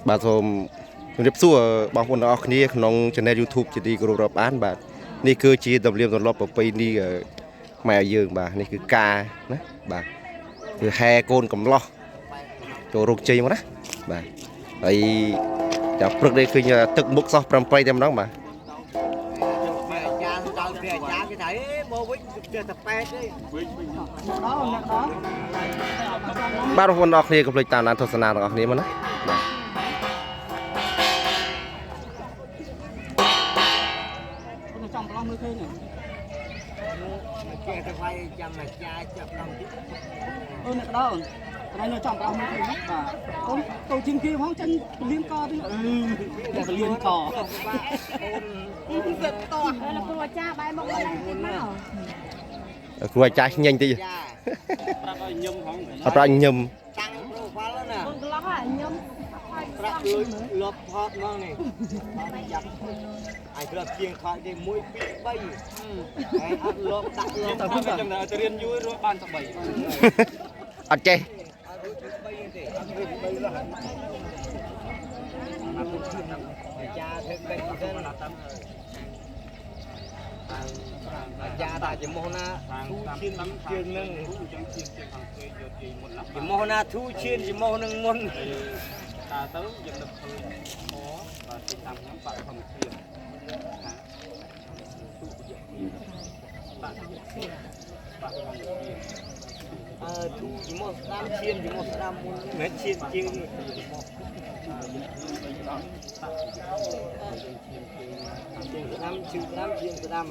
បាទសូមជម្រាបសួរបងប្អូនទាំងអស់គ្នាក្នុង Channel YouTube ជាទីគោរពរាប់អានបាទនេះគឺជាទំនៀមទម្លាប់ប្រពៃណីខ្មែរយើងបាទនេះគឺការណាបាទគឺហែកូនកំឡោះចូលរោគជ័យមកណាបាទហើយចាប់ព្រឹកនេះឃើញទឹកមុខសោះ8តែម្ដងបាទបាទបងប្អូនទាំងអស់គ្នាកុំភ្លេចតាមដានទស្សនាទាំងអស់គ្នាមកណាបាទចាំប្រឡងមើលឃើញគេទៅវាយចាំមកចាចាប់ដល់ទីអូអ្នកដោតែនៅចាំប្រឡងមើលឃើញបាទកូនទៅជាងគេផងចាញ់ពលានកទៅតែពលានកអូនទៅតោះហើយគ្រូអាចារ្យបែរមកឡើងទៀតមកគ្រូអាចារ្យញញតិចប្រាប់ឲ្យញឹមផងអត់ប្រាប់ញឹមតាំងប្រូហ្វាល់ណាកូនកន្លោះហើយញឹមប្រាប់លប់ផតមកនេះចាប់អាយគ្រាប់ជាងខោនេះ1 2 3ហើយអត់លប់ដាក់លប់ទៅចាំតែរៀនយូររស់បានតែ3អត់ចេះអាចារ្យធ្វើបែបនេះទៅតាមអាចារ្យតាចំោះណាធូឈានជើងនឹងចឹងឈានខាងគេយកជ័យមុនណាចំោះណាធូឈានចំោះនឹងមុនតាទៅយើងនឹកឃើញអូបាទតាមហ្នឹងបាក់ធម្មជាតិណាបាក់ធម្មជាតិធូចំោះស្ដាំឈានចំោះស្ដាំមុនមិនឈានជើងស្ដាំជើងស្ដាំជើងស្ដាំ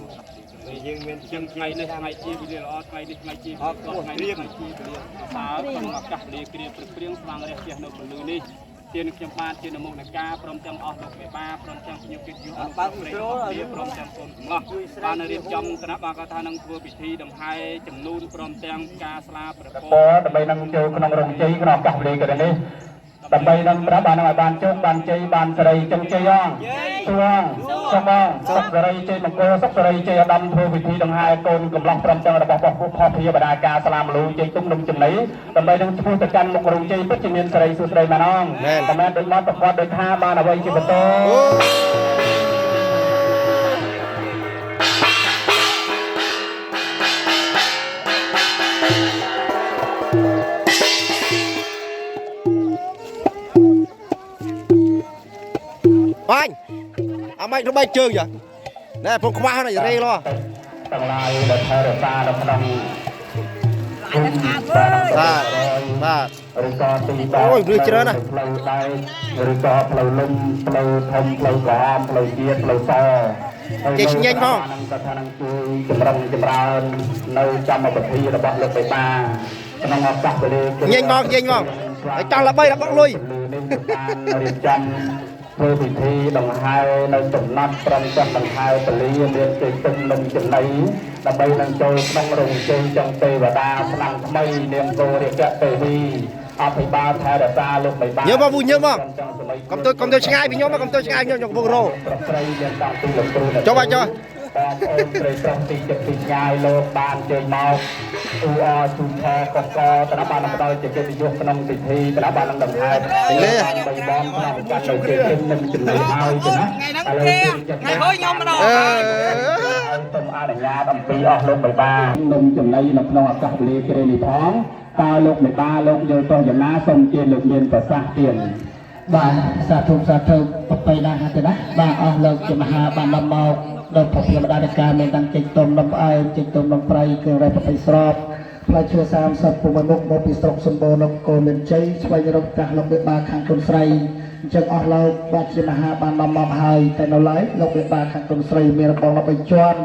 យើងមានជើងថ្ងៃនេះថ្ងៃជាវិលល្អថ្ងៃនេះថ្ងៃជាអត់ថ្ងៃនេះជាវិលតើក្នុងឱកាសវេលាគ្រាព្រឹកព្រៀងស្វាងរះផ្ទះនៅពលឺនេះជាខ្ញុំបានជានមុខនៃការព្រមទាំងអស់លោកមេបាព្រមទាំងភ្ញៀវកិត្តិយសអបាទព្រមទាំងកូនកំឡោះបានរៀបចំគណៈបាកាថានឹងធ្វើពិធីដង្ហែចំនួនព្រមទាំងការស្លាប្រពោដើម្បីនឹងចូលក្នុងរោងជ័យក្នុងឱកាសវេលាគ្រានេះដើម្បីនឹងប្រាប់បានឲ្យបានជោគបានជ័យបានសេរីជោគជ័យអងទួងសូមសុខសេរីជ័យមង្គលសុខសេរីជ័យឧត្តមធ្វើពិធីដង្ហែកូនកំឡោះព្រមទាំងរបស់ពុទ្ធភិបដាការស្លាមលូជ័យទុំនំចំណីដើម្បីនឹងធ្វើទៅកាន់មុខរោងជ័យពិតជាមានសេរីសុខស្ដីបានអងតែមិនដូចមកប្រកបដោយថាបានអ្វីជាបន្តបាញ់អាម៉េចទៅបែកជើងចាណែผมខ្វះណារេលោទាំងឡាយដែលថែរក្សានៅក្នុងបាទឬក៏ទីតាអូយឬច្រើនណាស់ផ្លូវដែកឬក៏ផ្លូវលំផ្លូវធំផ្លូវក្រហមផ្លូវជាតិផ្លូវសគេញញផងនឹងក៏ថានឹងជួយចម្រុងចម្រើននៅកម្មវិធីរបស់លោកបេតាក្នុងឱកាសវេលាញញមកហើយចង់ល្បីដល់បងលុយនឹងបានរៀបចំធ្វើពិធីដង្ហែនៅចំណត់ព្រមទាំងដង្ហែពលីមានជ័យទុំនំចំណីដើម្បីនឹងចូលក្នុងរោងជ័យចុងទេវតាឆ្នាំថ្មីនាមគោរិកទេវីអភិបាលថែរក្សាលោកបិបាញើមកពូញើមកកុំទៅឆ្ងាយពីខ្ញុំកុំទៅឆ្ងាយខ្ញុំកំពុងរោប្រព្រៃមានតាំងពីលោកគ្រូចុះបាទចុះបងប្អូនស្រីប្រុសទីចិត្តទីញ៉ាយលោកបានជើញមកអ៊ូអជូខែកកតនបានផ្ដល់ជាកិត្តិយសក្នុងពិធីតនបាននឹងដង្ហែលេបីបងក្នុងកាត់ទៅជើងនឹងចំណុចឲ្យទៅណាឥឡូវថ្ងៃហួយខ្ញុំម្ដងសូមអនុញ្ញាតអំពីអស់លោកបិបានំចំណីនៅក្នុងឱកាសវេលាគ្រានេះផងតើលោកបិបាលោកយល់ទោះយ៉ាងណាសូមជឿលោកមានប្រសាសន៍ទៀតបាទសាធុប្របីណាស់ទៅណាបាទអស់លោកជាមហាបានដល់មកដល់ព្រះភិបាលការមានតាំងចេញទុំនំផ្អែមចេញទុំនំប្រៃគឺរ៉េប្របីស្របផ្លែឈើ30ពុំមនុស្សមកពីស្រុកសម្បូរនគរមានជ័យស្វែងរកកាសលោកបេបាខាងគុនស្រីអញ្ចឹងអស់លោកបាទជាមហាបានដល់មកហើយតែនៅឡើយលោកបេបាខាងគុនស្រីមានរបង13ជាន់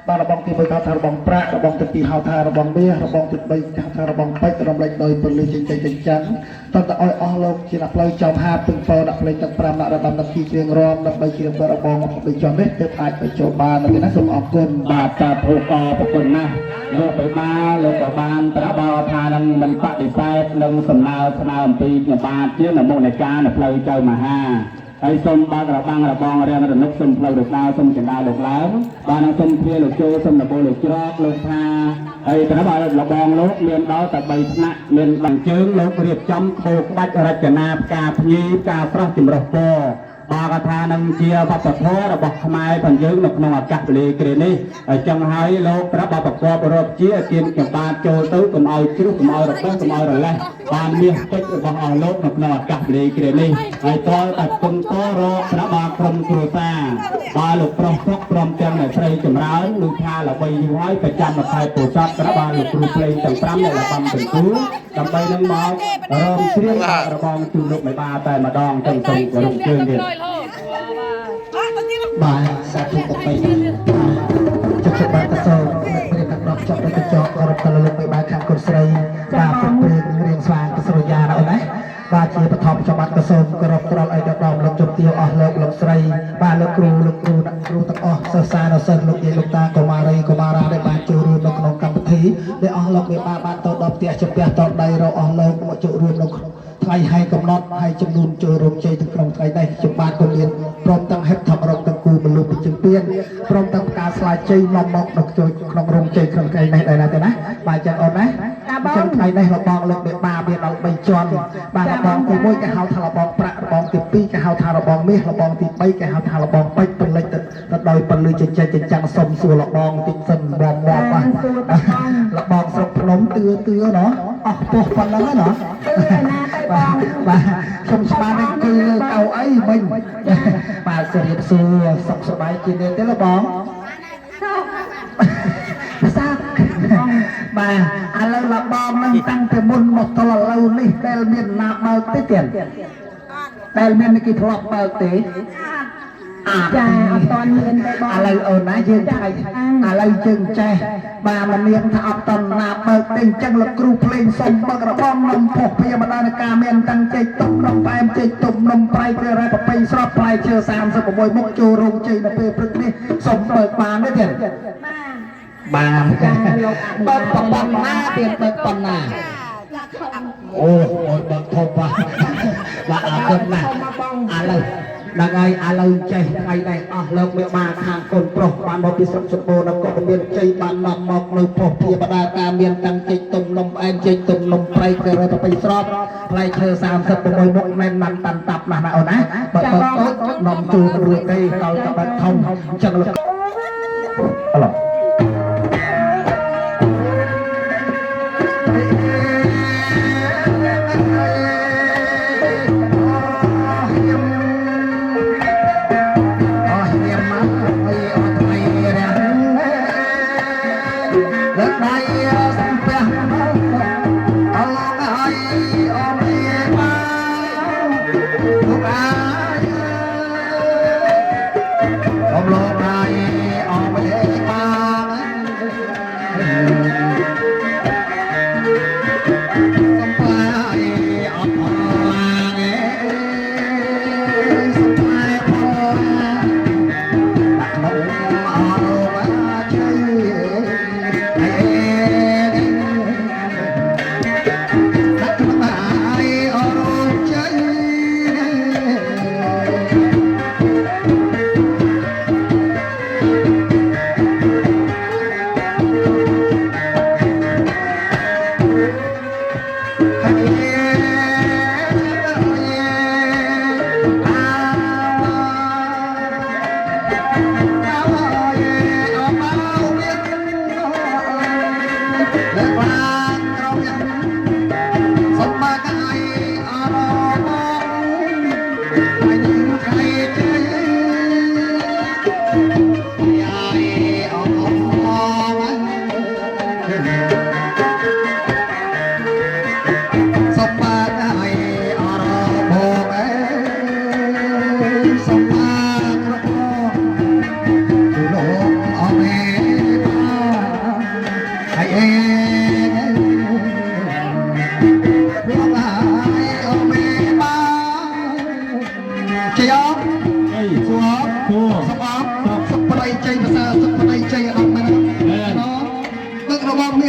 បាទរបងទី1ថារបងប្រាក់របងទី2ហៅថារបងមាសរបងទី3ថារបងពេជ្ររំលេចដោយពលិចិញ្ចឹងតើឲ្យអស់លោកជាអ្នកផ្លូវចំហាពឹងពោដាក់ផ្លេចទាំង5ដាក់រដំដាក់គីគ្រៀងរំដើម្បីជារបង13ជាន់នេះទើបអាចបញ្ចូលបានទេណាសូមអរគុណបាទតាភូកអរគុណណាស់លោកបិបាលោកក៏បានប្រាប់ដល់ថានឹងមិនបដិសេធនឹងសំណើស្នើអំពីខ្ញុំបាទជានមុខនៃការនៅផ្លូវចៅមហា ហើយសូមបើករបាំងរបងរាំងរនុកសូមផ្លូវរដាសូមចន្ទាលោកឡើងបានសូមព្រាលោកចូលសូមដំបូលលោកច្រកលោកថាហើយត្រាប់ឲ្យរបងលោកមានដល់តែ3ថ្នាក់មានដង្ជើងលោករៀបចំធ្វើក្បាច់រចនាផ្កាភ្ញីផ្កាស្រស់ចម្រុះពណ៌បើកថានឹងជាវប្បធម៌របស់ខ្មែរផងយើងនៅក្នុងអាកាសពលីគ្រានេះហើយចឹងហើយលោកប្រាប់ប្រកបរកជាទានចំបាតចូលទៅកុំឲ្យជ្រុះកុំឲ្យរបើកុំឲ្យរលេះបានមាសតិចរបស់អស់លោកនៅក្នុងអាកាសពលីគ្រានេះហើយតើតែគុំតរកប្រាប់បានក្រុមគ្រួសារបើលោកប្រុសស្រុកព្រមទាំងអ្នកស្រីចម្រើននឹងថាល្បីយូរហើយប្រចាំខេត្តពោធិ៍សាត់ប្រាប់បានលោកគ្រូភ្លេងទាំង5នៅល្បំទាំងគូដើម្បីនឹងមករំស្រៀងរបងជូនលោកមេបាតែម្ដងទាំងសូមគោរពជើងទៀតបាទសាធុបបីចុចបាតសោព្រាកាត់ចប់ទៅចោអរតលលោកមេបាខាងគុណស្រីបាទព្រមរៀងស្វាងកសរយាណាអូនណាបាទជាបឋមចំបាត់កសូមគោរពត្រល់ឲ្យដល់លោកជុំទាវអស់លោកស្រីបាទលោកគ្រូអ្នកគ្រូទាំងអស់សិស្សសានុសិស្សលោកយាយលោកតាកុមារីកុមារាដែលបានចូលរួមនៅក្នុងកម្មវិធីដែលអស់លោកមេបាបានទៅដល់ផ្ទះជំពះតដៃរកអស់លោកមកចូលរួមនៅថ្ងៃហើយកំណត់ហើយចំនួនចូលរួមជ័យទាំងក្នុងថ្ងៃនេះជំបាទក៏មានព្រមទាំងហេតុធម្មរកទាំងគូបលុបជើងពៀនព្រមទាំងផ្កាស្លាជ័យនាំមកនៅក្នុងរោងជ័យក្នុងថ្ងៃនេះដែរណាទេណាបាទចឹងអូនណាចឹងថ្ងៃនេះរបងលោកមេបាមានដល់3ជាន់បាទរបងទី1គេហៅថារបងប្រាក់របងទី2គេហៅថារបងមាសរបងទី3គេហៅថារបងពេជ្រពលិចទៅដោយពលិចិញ្ចាំងសុំសួររបងទីសិនរបងបាទរបងស្រុកភ្នំទឿណោះអស់ពោះប៉ុណ្ណឹងណាបាទខ្ញុំស្មានគឺកៅអីមិញបាទសរៀបសួរសុខសប្បាយជានិច្ចទេលោកបងសាប់បាទឥឡូវលោកបងនឹងតាំងពីមុនមកទល់ឥឡូវនេះដែលមានណាបើកទេទៀតដែលមានគេធ្លាប់បើកទេចាអត់តន់មានទេបងឥឡូវអូនណាយើងឆៃឥឡូវយើងចេះបាទមិនមានថាអត់តន់ណាបើកទេអញ្ចឹងលោកគ្រូភ្លេងសុំបើករបងនំផុសព្រាបដានការមានតាំងចេកទុំនំប៉ែមចេកទុំនំប្រៃព្រះរ៉ែប្រពៃស្របផ្លែឈើ36មុខចូលរោងជ័យនៅពេលព្រឹកនេះសុំបើកបានទេទៀតបាទចាលោកបើកប៉ុណ្ណាទៀតបើកប៉ុណ្ណាអូបើកធំបាទអរគុណណាស់ឥឡូវដល់ហើយឥឡូវចេះថ្ងៃនេះអស់លោកមេបាខាងកូនប្រុសបានមកពីស្រុកសម្បូរនៅក៏មានជ័យបាននាំមកនៅផុសព្រាបដាការមានតាំងចេកទុំនំផ្អែមចេកទុំនំប្រៃក៏រត់ទៅស្របផ្លែឈើ36មុខមិនបានតាន់តាប់ណាស់ណាអូនណាបើតូចនំជួរួចទេដល់តែបាត់ធំអញ្ចឹងលោកអឡូ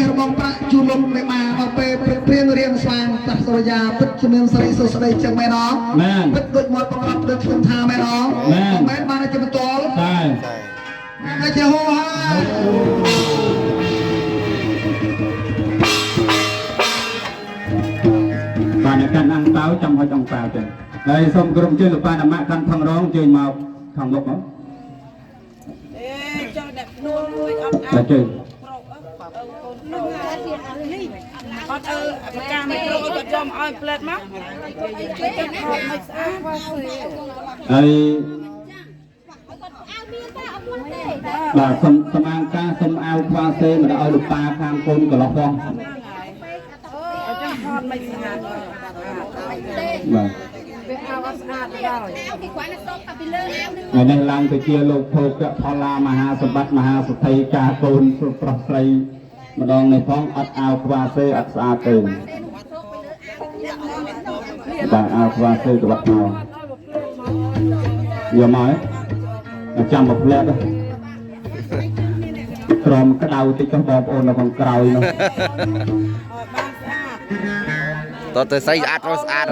របងប្រាក់ជួលលោកមេបាមកពេលព្រៀងរៀងស្វាងតាសរយាពិត ជំនាញស្រីសុស្ដីចឹងមែនអត់ មែន ពិតដូចមកប្រកបដូចខ្ញុំថាមែនអត់ មែន មែនបានតែបន្ទល់ តែ តែជាហូហើយ បានអ្នកកាន់អង្គតៅចាំហុចអង្គតៅចឹងហើយសូមក្រុមជើងលោកប៉ានអមៈកាន់ថងរងជើញមកខាងមុខមកចូលអ្នកនួលមួយអត់អាជើង អត់ការមិនគ្រូក៏ចំឲ្យផ្លែតមកចាំខោមិនស្អាត ហើយបាទសូមអង្គការសូមអាវខ្វាសេមិនឲ្យលោកប៉ាខាងកូនកន្លោះផង ចាំខោមិនស្អាត បាទ វាអាវស្អាតដល់ ថ្ងៃនេះឡើងទៅជាលោកភោគផល្លាមហាសម្បត្តិមហាសទ្ធិចាស់កូនប្រុសស្រីម្ដងនេះផងអត់អាវខ្វាសេអត់ស្អាតទេបាទអាវខ្វាសេក្បាត់មកយកមកចាំមកផ្លែតក្រមក្តៅតិចចុះបងប្អូននៅខាងក្រោយនោះ តើទៅស្អីស្អាតស្អាត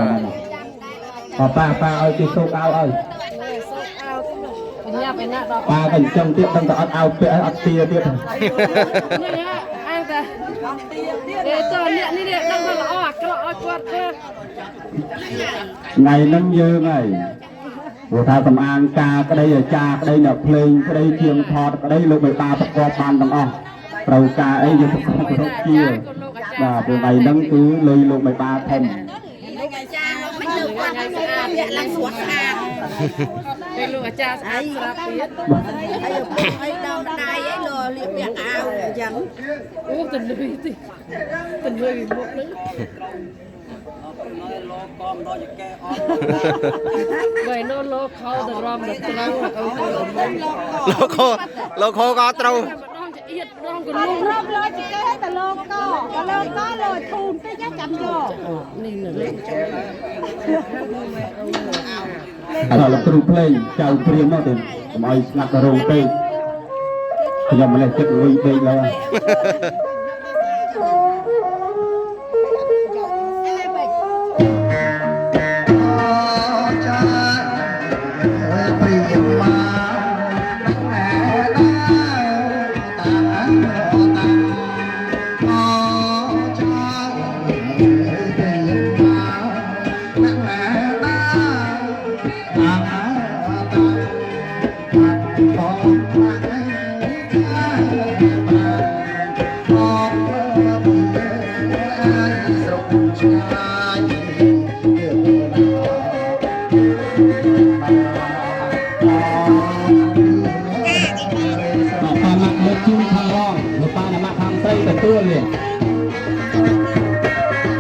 ប៉ាឲ្យគេសូកអាវឲ្យ ញ៉ាំឯណាដល់ ប៉ាក៏ចឹងទៀតដឹងតែអត់អាវពាក់អត់ទាទៀត នេះអើតែតើនេះដឹងថាល្អអាក្រក់ឲ្យគាត់ធ្វើ ថ្ងៃហ្នឹងយើងហើយព្រោះថាសំអាងការក្តីអាចារ្យក្តីអ្នកភ្លេងក្តីជាងថតក្តីលោកបិតាប្រកបបានទាំងអស់ត្រូវការអីយើងប្រកបគ្រប់ជាបាទព្រោះថ្ងៃហ្នឹងគឺលុយលោកបិតាធំ លោកអាចារ្យមិនទៅគាត់ឲ្យស្អាតវាឡើងស្រួតស្អាតពេលលោកអាចារ្យស្អាតស្រាប់ទៀតហើយដល់ដៃឯងលោលៀបពាក់អាវអញ្ចឹងអូទៅលុយទីទៅលុយមុខហ្នឹងvậy nó lô khâu từ rom được lâuលោកខក៏ត្រូវ rôm lôi chỉ cái hết là lô có lôi thun cái giá chậm vô ឥឡូវលោកគ្រូភ្លេងចៅព្រាមមកទៅកុំឲ្យស្ងាត់រោងពេកខ្ញុំម្លេះចិត្តលុយពេកឡើយ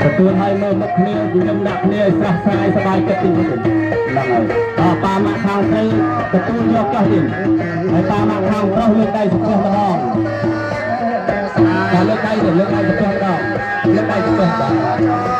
ទទួលឲ្យមើលមុខគ្នាខ្ញុំដាក់គ្នាឲ្យស្រស់ស្រាយសប្បាយចិត្តទីនេះហ្នឹងហើយដល់ប៉ាម៉ាក់ខាងស្រីទទួលយកចោះទៀតហើយប៉ាម៉ាក់ខាងប្រុសលើកដៃសំពះម្ដងតែលើកដៃសំពះម្ដងលើកដៃសំពះម្ដង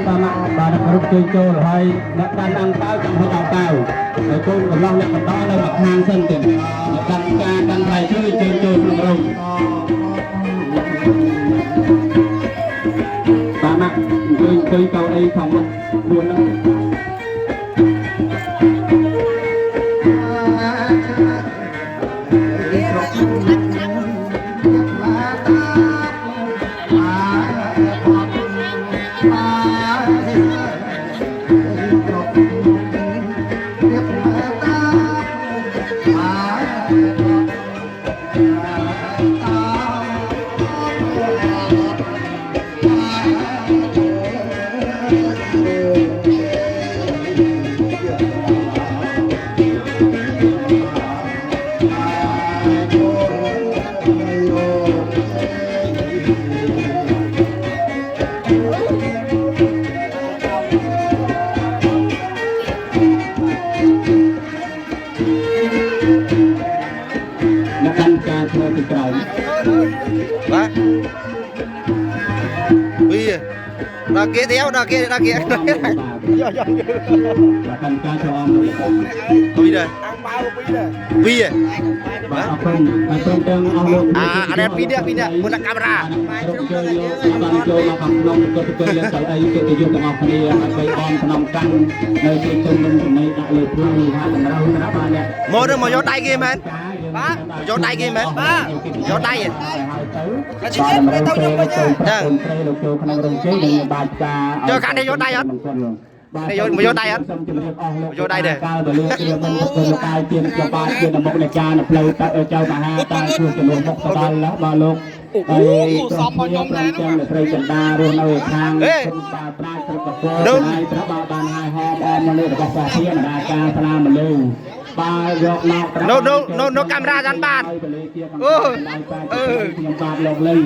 ប៉ាម៉ាក់បានគ្រប់ជើងចូលហើយអ្នកកាន់អង្គតៅចាំហុចអង្គតៅហើយកូនកន្លោះអ្នកបន្តនៅមកខាងសិនទៀតអ្នកកាន់ការកាន់ផ្លែឈើជើងចូលក្នុងរោងប៉ាម៉ាក់អង្គុយកៅអីខាងមុខខ្លួនហ្នឹង Hãy subscribe cho kênh Ghiền Mì Gõ để không bỏ lỡ ដល់គេទៀតដល់គេយកយក ប្រកាន់ការចូលអមលោក ពីដែរ អាំងបាវពីដែរ ពីហ៎ បាទអរគុណហើយព្រមទាំងអស់លោក អានេះពីនេះមុនដាក់កាមេរ៉ា បានចូលមកក្នុងក្នុងក៏ទៅលើកៅអីគេទៅយកទាំងអស់គ្នាហើយបីអមក្នុងកាន់នៅទីជុំនឹងចំណៃដាក់លើព្រឹងហាក់តម្រូវណាបាទអ្នក មកទៅមកយកដៃគេមែនបាទយកដៃគេមែនបាទយកដៃហ៎ បាទតម្រូវពេលទៅទៅព្រៃលោកចូលក្នុងរោងជ័យនឹងបាច់ការ យកកាត់នេះយកដៃអត់ បាទយកដៃអត់សូមជម្រាបអស់លោកយកដៃដែរកាលទៅលើគ្រាមិនទៅលោកកាយទៀនជាបាទជាមុខនៃការនៅផ្លូវទៅចៅមហាតាជួចំនួនមុខទៅដល់ណាបាទលោកហើយសំមកខ្ញុំដែរនោះស្រីចន្ទារស់នៅខាងបាទប្រាជ្ញគ្រប់កពរហើយត្រូវបានហើយហមអមមនុស្សរបស់សាធារណការស្នាមមនុស្សបាទយកមកនៅកាមេរ៉ាចាន់បាទខ្ញុំបាទលោកលី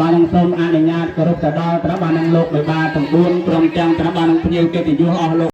បាទនឹងសូមអនុញ្ញាតគោរពទៅដល់ត្រូវបាននឹងលោកដោយបាទទាំង4ព្រមទាំងត្រូវបាននឹងភ្ញៀវកិត្តិយសអស់លោក